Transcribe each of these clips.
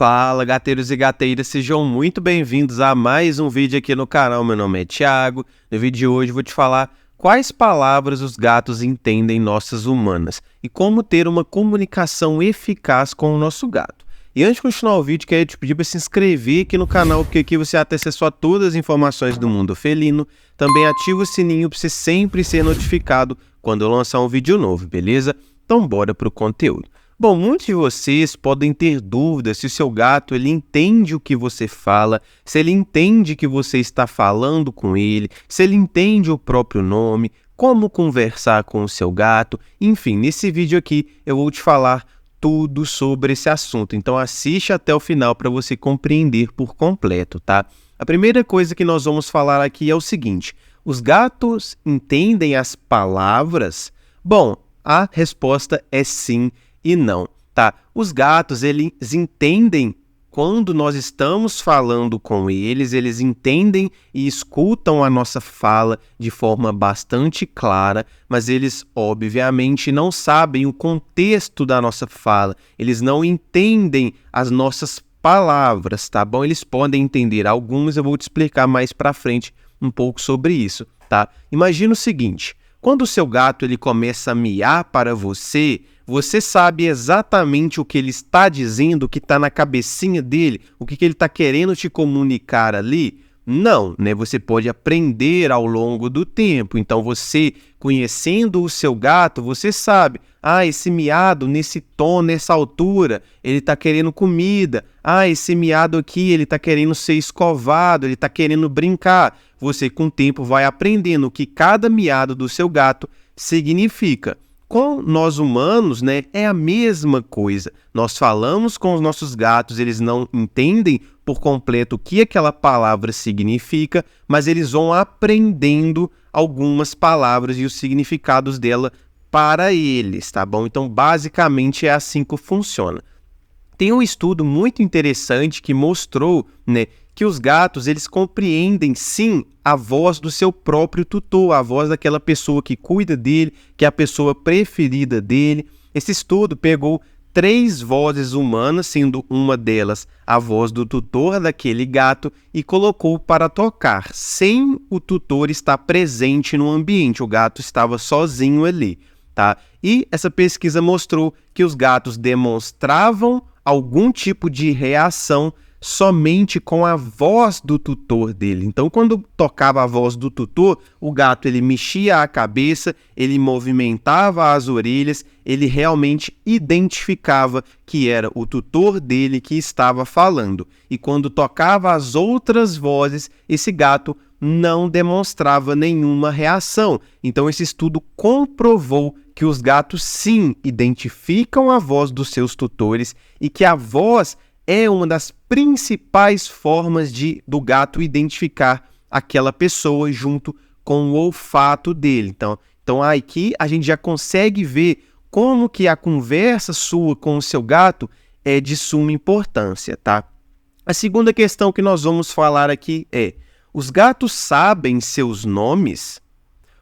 Fala, gateiros e gateiras, sejam muito bem-vindos a mais um vídeo aqui no canal. Meu nome é Thiago. No vídeo de hoje eu vou te falar quais palavras os gatos entendem nossas humanas e como ter uma comunicação eficaz com o nosso gato. E antes de continuar o vídeo, quero te pedir para se inscrever aqui no canal, porque aqui você tem acesso a todas as informações do mundo felino. Também ativa o sininho para você sempre ser notificado quando eu lançar um vídeo novo, beleza? Então bora para o conteúdo. Bom, muitos de vocês podem ter dúvidas se o seu gato ele entende o que você fala, se ele entende que você está falando com ele, se ele entende o próprio nome, como conversar com o seu gato. Enfim, nesse vídeo aqui eu vou te falar tudo sobre esse assunto. Então assiste até o final para você compreender por completo, tá? A primeira coisa que nós vamos falar aqui é o seguinte: os gatos entendem as palavras? Bom, a resposta é sim e não, tá? Os gatos, eles entendem quando nós estamos falando com eles, eles entendem e escutam a nossa fala de forma bastante clara, mas eles, obviamente, não sabem o contexto da nossa fala, eles não entendem as nossas palavras, tá bom? Eles podem entender algumas, eu vou te explicar mais pra frente um pouco sobre isso, tá? Imagina o seguinte: quando o seu gato ele começa a miar para você, você sabe exatamente o que ele está dizendo, o que está na cabecinha dele, o que ele está querendo te comunicar ali? Não, né? Você pode aprender ao longo do tempo. Então, você, conhecendo o seu gato, você sabe, esse miado nesse tom, nessa altura, ele está querendo comida. Esse miado aqui, ele está querendo ser escovado, ele está querendo brincar. Você, com o tempo, vai aprendendo o que cada miado do seu gato significa. Com nós humanos, né, é a mesma coisa. Nós falamos com os nossos gatos, eles não entendem por completo o que aquela palavra significa, mas eles vão aprendendo algumas palavras e os significados dela para eles, tá bom? Então, basicamente, é assim que funciona. Tem um estudo muito interessante que mostrou, né, que os gatos eles compreendem sim a voz do seu próprio tutor, a voz daquela pessoa que cuida dele, que é a pessoa preferida dele. Esse estudo pegou 3 vozes humanas, sendo uma delas a voz do tutor daquele gato, e colocou para tocar, sem o tutor estar presente no ambiente. O gato estava sozinho ali, tá? E essa pesquisa mostrou que os gatos demonstravam algum tipo de reação somente com a voz do tutor dele. Então, quando tocava a voz do tutor, o gato ele mexia a cabeça, ele movimentava as orelhas, ele realmente identificava que era o tutor dele que estava falando. E quando tocava as outras vozes, esse gato não demonstrava nenhuma reação. Então, esse estudo comprovou que os gatos sim identificam a voz dos seus tutores e que a voz é uma das principais formas do gato identificar aquela pessoa junto com o olfato dele. Então aqui a gente já consegue ver como que a conversa sua com o seu gato é de suma importância, tá? A segunda questão que nós vamos falar aqui é: os gatos sabem seus nomes?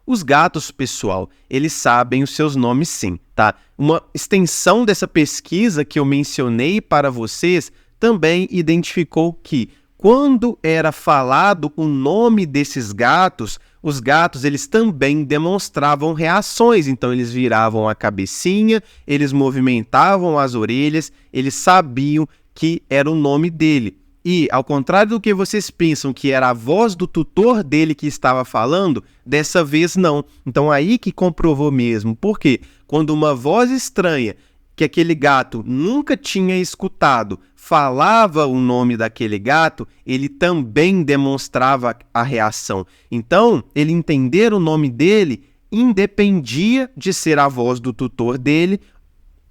Os gatos, pessoal, eles sabem os seus nomes sim, tá? Uma extensão dessa pesquisa que eu mencionei para vocês também identificou que quando era falado o nome desses gatos, os gatos eles também demonstravam reações. Então eles viravam a cabecinha, eles movimentavam as orelhas, eles sabiam que era o nome dele. E, ao contrário do que vocês pensam que era a voz do tutor dele que estava falando, dessa vez não. Então aí que comprovou mesmo. Por quê? Quando uma voz estranha, que aquele gato nunca tinha escutado, falava o nome daquele gato, ele também demonstrava a reação. Então, ele entender o nome dele independia de ser a voz do tutor dele,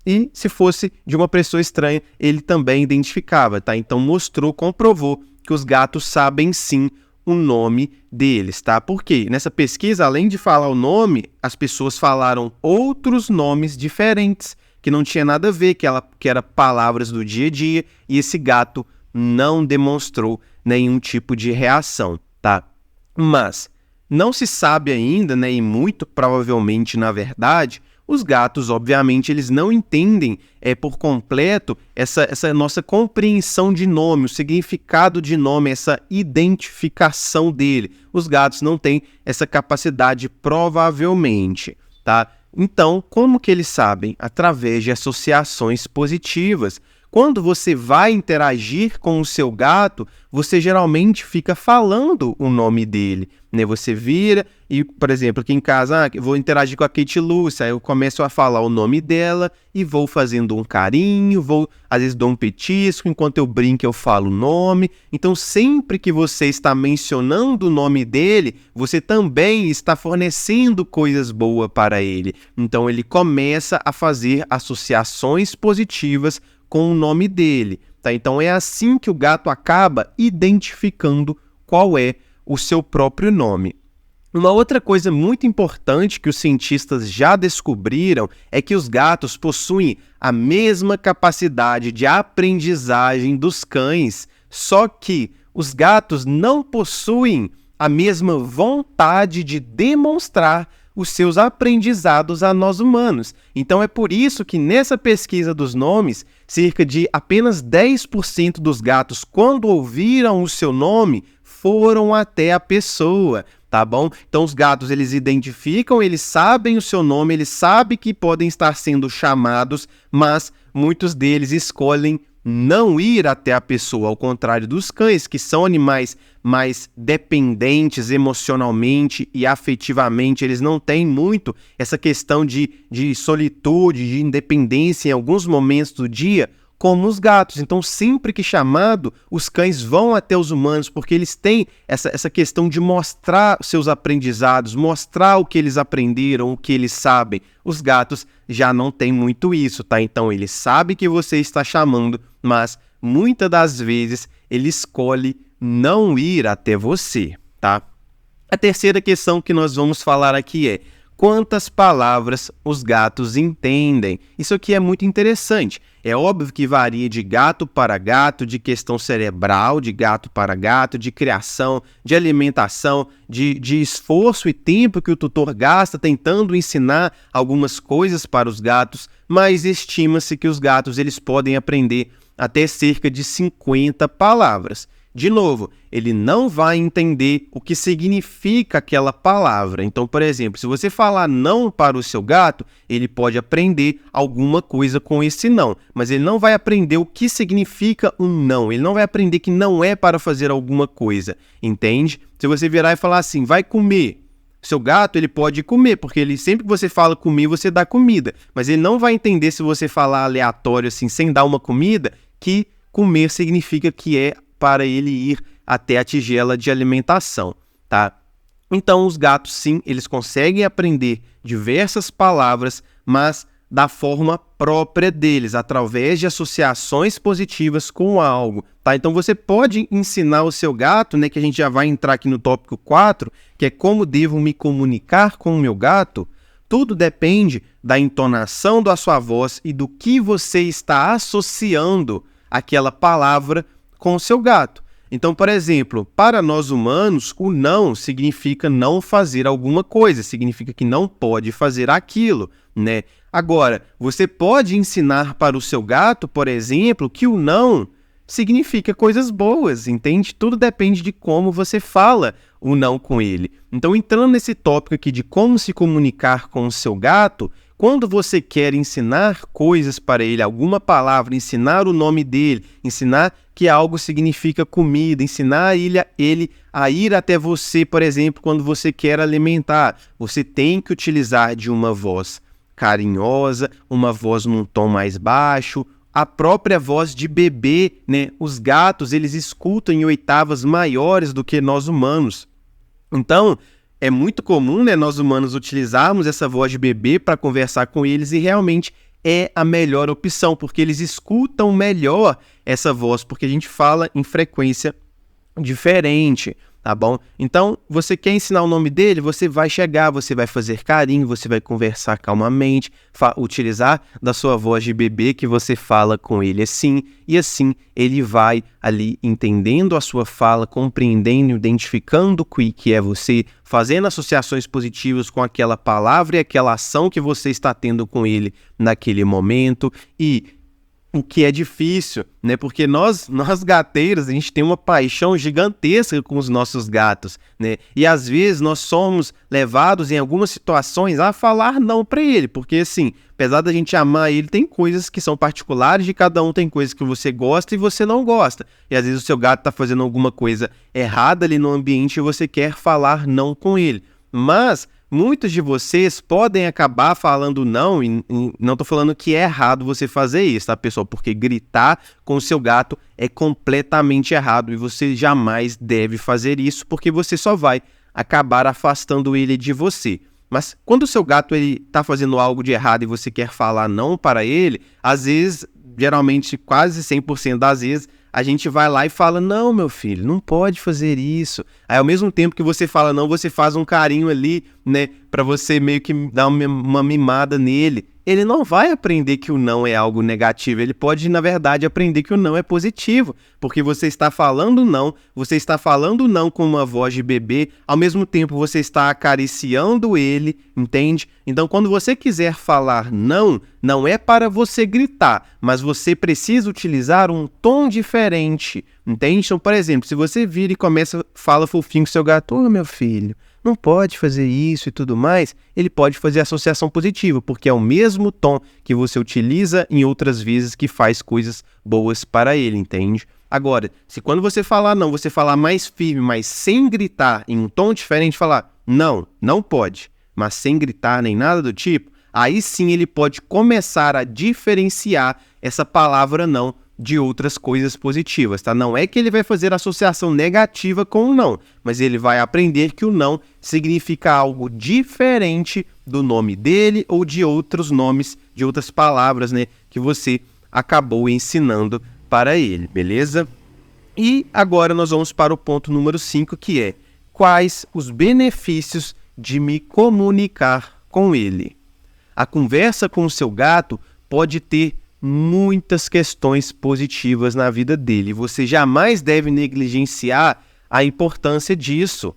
e se fosse de uma pessoa estranha, ele também identificava, tá? Então comprovou que os gatos sabem sim o nome deles, tá? Por quê? Nessa pesquisa, além de falar o nome, as pessoas falaram outros nomes diferentes, que não tinha nada a ver, que era palavras do dia a dia, e esse gato não demonstrou nenhum tipo de reação, tá? Mas não se sabe ainda, né, e muito provavelmente, na verdade, Os gatos, obviamente, eles não entendem por completo essa nossa compreensão de nome, o significado de nome, essa identificação dele. Os gatos não têm essa capacidade, provavelmente, tá? Então, como que eles sabem? Através de associações positivas. Quando você vai interagir com o seu gato, você geralmente fica falando o nome dele, né? Você vira e, por exemplo, aqui em casa, eu vou interagir com a Kate Lúcia, aí eu começo a falar o nome dela e vou fazendo um carinho, às vezes dou um petisco, enquanto eu brinco eu falo o nome. Então, sempre que você está mencionando o nome dele, você também está fornecendo coisas boas para ele. Então, ele começa a fazer associações positivas com o nome dele, tá? Então é assim que o gato acaba identificando qual é o seu próprio nome. Uma outra coisa muito importante que os cientistas já descobriram é que os gatos possuem a mesma capacidade de aprendizagem dos cães, só que os gatos não possuem a mesma vontade de demonstrar os seus aprendizados a nós humanos. Então é por isso que nessa pesquisa dos nomes, cerca de apenas 10% dos gatos, quando ouviram o seu nome, foram até a pessoa, tá bom? Então os gatos, eles identificam, eles sabem o seu nome, eles sabem que podem estar sendo chamados, mas muitos deles escolhem não ir até a pessoa, ao contrário dos cães, que são animais mais dependentes emocionalmente e afetivamente. Eles não têm muito essa questão de solitude, de independência em alguns momentos do dia, como os gatos. Então, sempre que chamado, os cães vão até os humanos, porque eles têm essa questão de mostrar seus aprendizados, mostrar o que eles aprenderam, o que eles sabem. Os gatos já não têm muito isso, tá? Então, ele sabe que você está chamando, mas muitas das vezes ele escolhe não ir até você, tá? A terceira questão que nós vamos falar aqui é: quantas palavras os gatos entendem? Isso aqui é muito interessante. É óbvio que varia de gato para gato, de questão cerebral, de gato para gato, de criação, de alimentação, de esforço e tempo que o tutor gasta tentando ensinar algumas coisas para os gatos, mas estima-se que os gatos eles podem aprender até cerca de 50 palavras. De novo, ele não vai entender o que significa aquela palavra. Então, por exemplo, se você falar não para o seu gato, ele pode aprender alguma coisa com esse não, mas ele não vai aprender o que significa um não. Ele não vai aprender que não é para fazer alguma coisa, entende? Se você virar e falar assim, vai comer, seu gato ele pode comer, porque ele sempre que você fala comer, você dá comida, mas ele não vai entender se você falar aleatório assim, sem dar uma comida, que comer significa que é para ele ir até a tigela de alimentação, tá? Então, os gatos, sim, eles conseguem aprender diversas palavras, mas da forma própria deles, através de associações positivas com algo, tá? Então, você pode ensinar o seu gato, né, que a gente já vai entrar aqui no tópico 4, que é como devo me comunicar com o meu gato. Tudo depende da entonação da sua voz e do que você está associando aquela palavra com o seu gato. Então, por exemplo, para nós humanos, o não significa não fazer alguma coisa, significa que não pode fazer aquilo, né? Agora, você pode ensinar para o seu gato, por exemplo, que o não significa coisas boas, entende? Tudo depende de como você fala o não com ele. Então, entrando nesse tópico aqui de como se comunicar com o seu gato, quando você quer ensinar coisas para ele, alguma palavra, ensinar o nome dele, ensinar que algo significa comida, ensinar ele a ir até você, por exemplo, quando você quer alimentar, você tem que utilizar de uma voz carinhosa, uma voz num tom mais baixo, a própria voz de bebê, né? Os gatos, eles escutam em oitavas maiores do que nós humanos. Então, é muito comum, né, nós humanos utilizarmos essa voz de bebê para conversar com eles e realmente é a melhor opção, porque eles escutam melhor essa voz, porque a gente fala em frequência diferente, tá bom? Então, você quer ensinar o nome dele, você vai chegar, você vai fazer carinho, você vai conversar calmamente, utilizar da sua voz de bebê que você fala com ele assim, e assim ele vai ali entendendo a sua fala, compreendendo, identificando o que é você, fazendo associações positivas com aquela palavra e aquela ação que você está tendo com ele naquele momento. E o que é difícil, né? Porque nós gateiros, a gente tem uma paixão gigantesca com os nossos gatos, né? E às vezes nós somos levados em algumas situações a falar não para ele, porque assim, apesar da gente amar ele, tem coisas que são particulares de cada um, tem coisas que você gosta e você não gosta. E às vezes o seu gato está fazendo alguma coisa errada ali no ambiente e você quer falar não com ele. Mas muitos de vocês podem acabar falando não, e não estou falando que é errado você fazer isso, tá, pessoal? Porque gritar com o seu gato é completamente errado e você jamais deve fazer isso, porque você só vai acabar afastando ele de você. Mas quando o seu gato está fazendo algo de errado e você quer falar não para ele, às vezes, geralmente quase 100% das vezes, a gente vai lá e fala, não, meu filho, não pode fazer isso. Aí, ao mesmo tempo que você fala não, você faz um carinho ali, né, para você meio que dar uma mimada nele. Ele não vai aprender que o não é algo negativo, ele pode, na verdade, aprender que o não é positivo, porque você está falando não com uma voz de bebê, ao mesmo tempo você está acariciando ele, entende? Então, quando você quiser falar não, não é para você gritar, mas você precisa utilizar um tom diferente, entende? Então, por exemplo, se você vira e fala fofinho com seu gato, ô meu filho, não pode fazer isso e tudo mais, ele pode fazer associação positiva, porque é o mesmo tom que você utiliza em outras vezes que faz coisas boas para ele, entende? Agora, se quando você falar não, você falar mais firme, mas sem gritar, em um tom diferente, falar não, não pode, mas sem gritar nem nada do tipo, aí sim ele pode começar a diferenciar essa palavra não de outras coisas positivas, tá? Não é que ele vai fazer associação negativa com o não, mas ele vai aprender que o não significa algo diferente do nome dele ou de outros nomes, de outras palavras, né, que você acabou ensinando para ele, beleza? E agora nós vamos para o ponto número 5, que é: quais os benefícios de me comunicar com ele? A conversa com o seu gato pode ter muitas questões positivas na vida dele. Você jamais deve negligenciar a importância disso.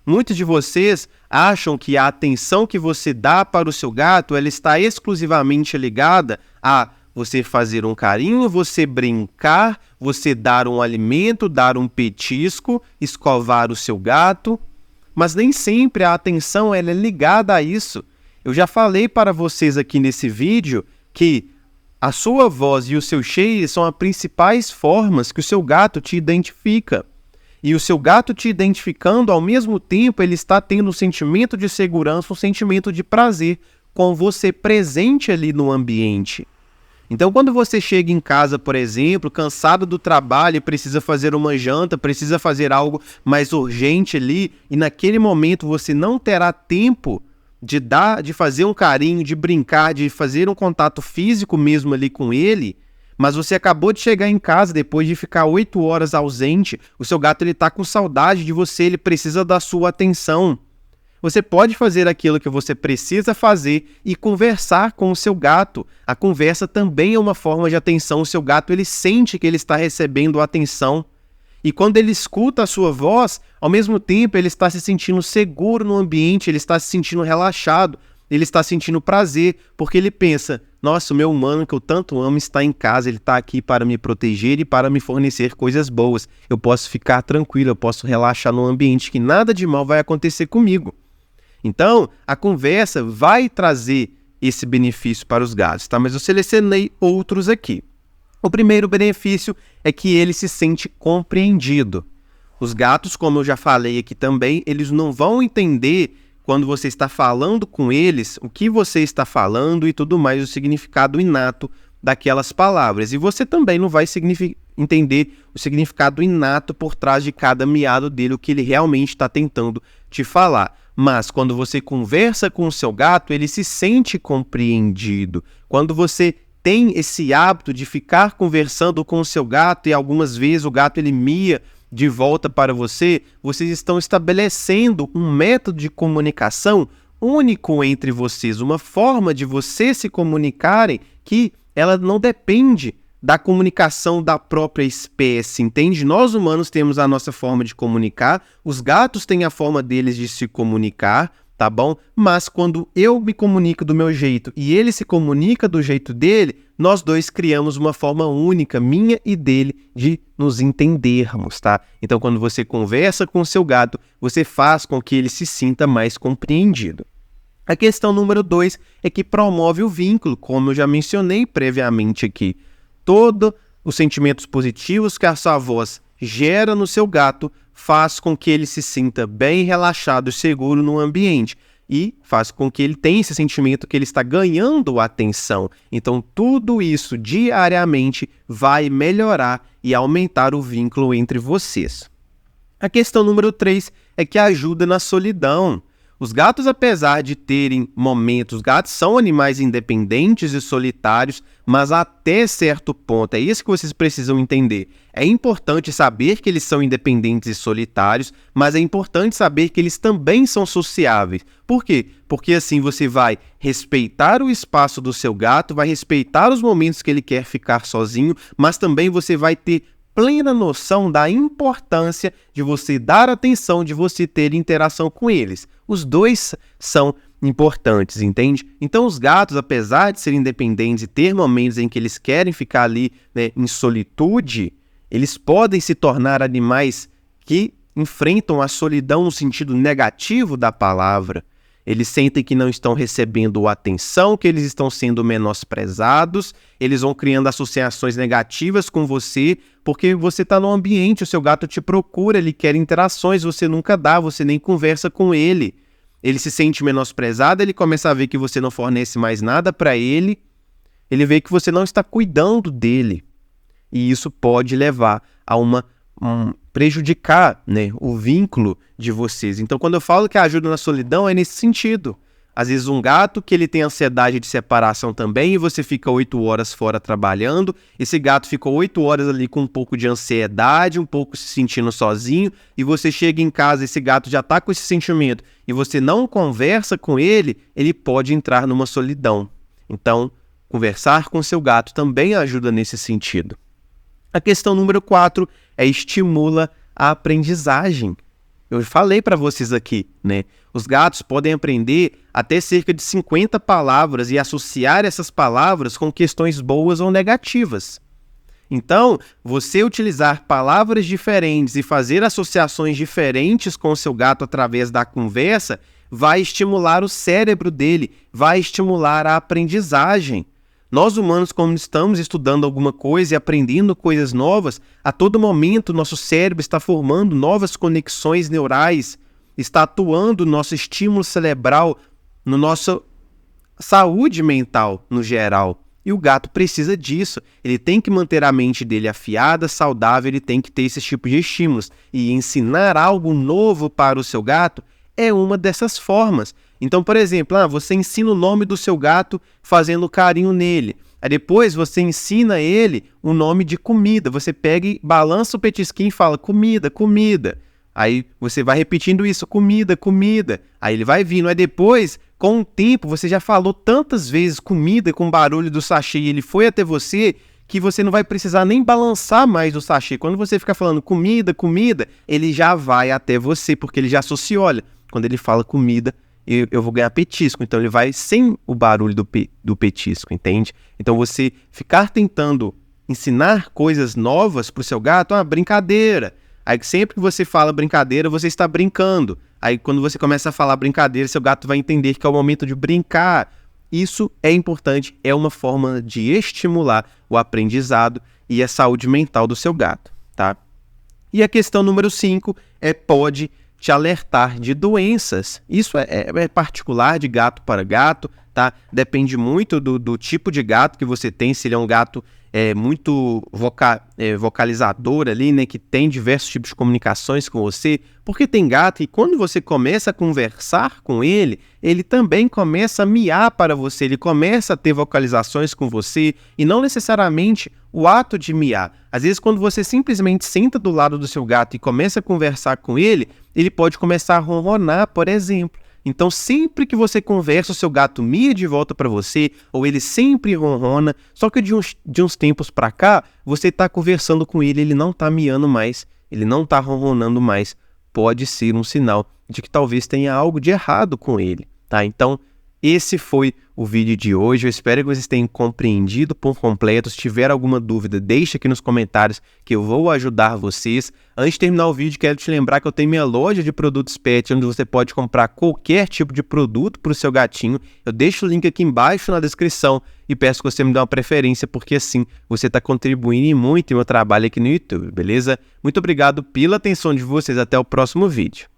Muitos de vocês acham que a atenção que você dá para o seu gato, ela está exclusivamente ligada a você fazer um carinho, você brincar, você dar um alimento, dar um petisco, escovar o seu gato. Mas nem sempre a atenção ela é ligada a isso. Eu já falei para vocês aqui nesse vídeo que a sua voz e o seu cheiro são as principais formas que o seu gato te identifica. E o seu gato te identificando, ao mesmo tempo, ele está tendo um sentimento de segurança, um sentimento de prazer com você presente ali no ambiente. Então, quando você chega em casa, por exemplo, cansado do trabalho e precisa fazer uma janta, precisa fazer algo mais urgente ali, e naquele momento você não terá tempo de fazer um carinho, de brincar, de fazer um contato físico mesmo ali com ele, mas você acabou de chegar em casa depois de ficar 8 horas ausente, o seu gato está com saudade de você, ele precisa da sua atenção. Você pode fazer aquilo que você precisa fazer e conversar com o seu gato. A conversa também é uma forma de atenção, o seu gato ele sente que ele está recebendo atenção. E quando ele escuta a sua voz, ao mesmo tempo ele está se sentindo seguro no ambiente, ele está se sentindo relaxado, ele está sentindo prazer, porque ele pensa, nossa, o meu humano que eu tanto amo está em casa, ele está aqui para me proteger e para me fornecer coisas boas. Eu posso ficar tranquilo, eu posso relaxar no ambiente, que nada de mal vai acontecer comigo. Então, a conversa vai trazer esse benefício para os gatos, tá? Mas eu selecionei outros aqui. O primeiro benefício é que ele se sente compreendido. Os gatos, como eu já falei aqui também, eles não vão entender quando você está falando com eles o que você está falando e tudo mais, o significado inato daquelas palavras. E você também não vai entender o significado inato por trás de cada miado dele, o que ele realmente está tentando te falar. Mas quando você conversa com o seu gato, ele se sente compreendido. Quando você tem esse hábito de ficar conversando com o seu gato e algumas vezes o gato ele mia de volta para você, vocês estão estabelecendo um método de comunicação único entre vocês, uma forma de vocês se comunicarem que ela não depende da comunicação da própria espécie, entende? Nós humanos temos a nossa forma de comunicar, os gatos têm a forma deles de se comunicar, tá bom? Mas quando eu me comunico do meu jeito e ele se comunica do jeito dele, nós dois criamos uma forma única, minha e dele, de nos entendermos, tá? Então, quando você conversa com o seu gato, você faz com que ele se sinta mais compreendido. A questão número 2 é que promove o vínculo, como eu já mencionei previamente aqui. Todos os sentimentos positivos que a sua voz gera no seu gato faz com que ele se sinta bem relaxado e seguro no ambiente e faz com que ele tenha esse sentimento que ele está ganhando atenção. Então, tudo isso diariamente vai melhorar e aumentar o vínculo entre vocês. A questão número 3 é que ajuda na solidão. Os gatos, apesar de terem momentos, os gatos são animais independentes e solitários, mas até certo ponto, é isso que vocês precisam entender. É importante saber que eles são independentes e solitários, mas é importante saber que eles também são sociáveis. Por quê? Porque assim você vai respeitar o espaço do seu gato, vai respeitar os momentos que ele quer ficar sozinho, mas também você vai ter plena noção da importância de você dar atenção, de você ter interação com eles. Os dois são importantes, entende? Então os gatos, apesar de serem independentes e ter momentos em que eles querem ficar ali, né, em solitude, eles podem se tornar animais que enfrentam a solidão no sentido negativo da palavra. Eles sentem que não estão recebendo atenção, que eles estão sendo menosprezados, eles vão criando associações negativas com você, porque você está no ambiente, o seu gato te procura, ele quer interações, você nunca dá, você nem conversa com ele. Ele se sente menosprezado, ele começa a ver que você não fornece mais nada para ele, ele vê que você não está cuidando dele. E isso pode levar a prejudicar, né, o vínculo de vocês. Então, quando eu falo que ajuda na solidão, é nesse sentido. Às vezes um gato que ele tem ansiedade de separação também e você fica 8 horas fora trabalhando, esse gato ficou 8 horas ali com um pouco de ansiedade, um pouco se sentindo sozinho, e você chega em casa, esse gato já está com esse sentimento, e você não conversa com ele, ele pode entrar numa solidão. Então, conversar com seu gato também ajuda nesse sentido. A questão número 4 é estimula a aprendizagem. Eu falei para vocês aqui, né? Os gatos podem aprender até cerca de 50 palavras e associar essas palavras com questões boas ou negativas. Então, você utilizar palavras diferentes e fazer associações diferentes com o seu gato através da conversa vai estimular o cérebro dele, vai estimular a aprendizagem. Nós humanos, quando estamos estudando alguma coisa e aprendendo coisas novas, a todo momento nosso cérebro está formando novas conexões neurais, está atuando no nosso estímulo cerebral, na nossa saúde mental no geral. E o gato precisa disso. Ele tem que manter a mente dele afiada, saudável, ele tem que ter esse tipo de estímulos. E ensinar algo novo para o seu gato é uma dessas formas. Então, por exemplo, você ensina o nome do seu gato fazendo carinho nele. Aí depois você ensina ele o nome de comida. Você pega e balança o petisquinho e fala comida, comida. Aí você vai repetindo isso, comida, comida. Aí ele vai vindo. Aí depois, com o tempo, você já falou tantas vezes comida com o barulho do sachê e ele foi até você que você não vai precisar nem balançar mais o sachê. Quando você ficar falando comida, comida, ele já vai até você, porque ele já associou, olha, quando ele fala comida, eu vou ganhar petisco. Então ele vai sem o barulho do petisco, entende? Então você ficar tentando ensinar coisas novas para o seu gato, brincadeira. Aí sempre que você fala brincadeira, você está brincando. Aí quando você começa a falar brincadeira, seu gato vai entender que é o momento de brincar. Isso é importante, é uma forma de estimular o aprendizado e a saúde mental do seu gato, tá? E a questão número 5 pode te alertar de doenças. Isso é particular de gato para gato, tá? Depende muito do tipo de gato que você tem, se ele é um gato muito vocalizador ali, né, que tem diversos tipos de comunicações com você, porque tem gato e quando você começa a conversar com ele, ele também começa a miar para você, ele começa a ter vocalizações com você e não necessariamente o ato de miar. Às vezes, quando você simplesmente senta do lado do seu gato e começa a conversar com ele pode começar a ronronar, por exemplo. Então, sempre que você conversa, o seu gato mia de volta para você, ou ele sempre ronrona, só que de uns tempos para cá, você está conversando com ele não está miando mais, ele não está ronronando mais. Pode ser um sinal de que talvez tenha algo de errado com ele, tá? Então, esse foi o vídeo de hoje. Eu espero que vocês tenham compreendido por completo. Se tiver alguma dúvida, deixa aqui nos comentários que eu vou ajudar vocês. Antes de terminar o vídeo, quero te lembrar que eu tenho minha loja de produtos pet, onde você pode comprar qualquer tipo de produto para o seu gatinho. Eu deixo o link aqui embaixo na descrição e peço que você me dê uma preferência, porque assim você está contribuindo muito em meu trabalho aqui no YouTube, beleza? Muito obrigado pela atenção de vocês. Até o próximo vídeo.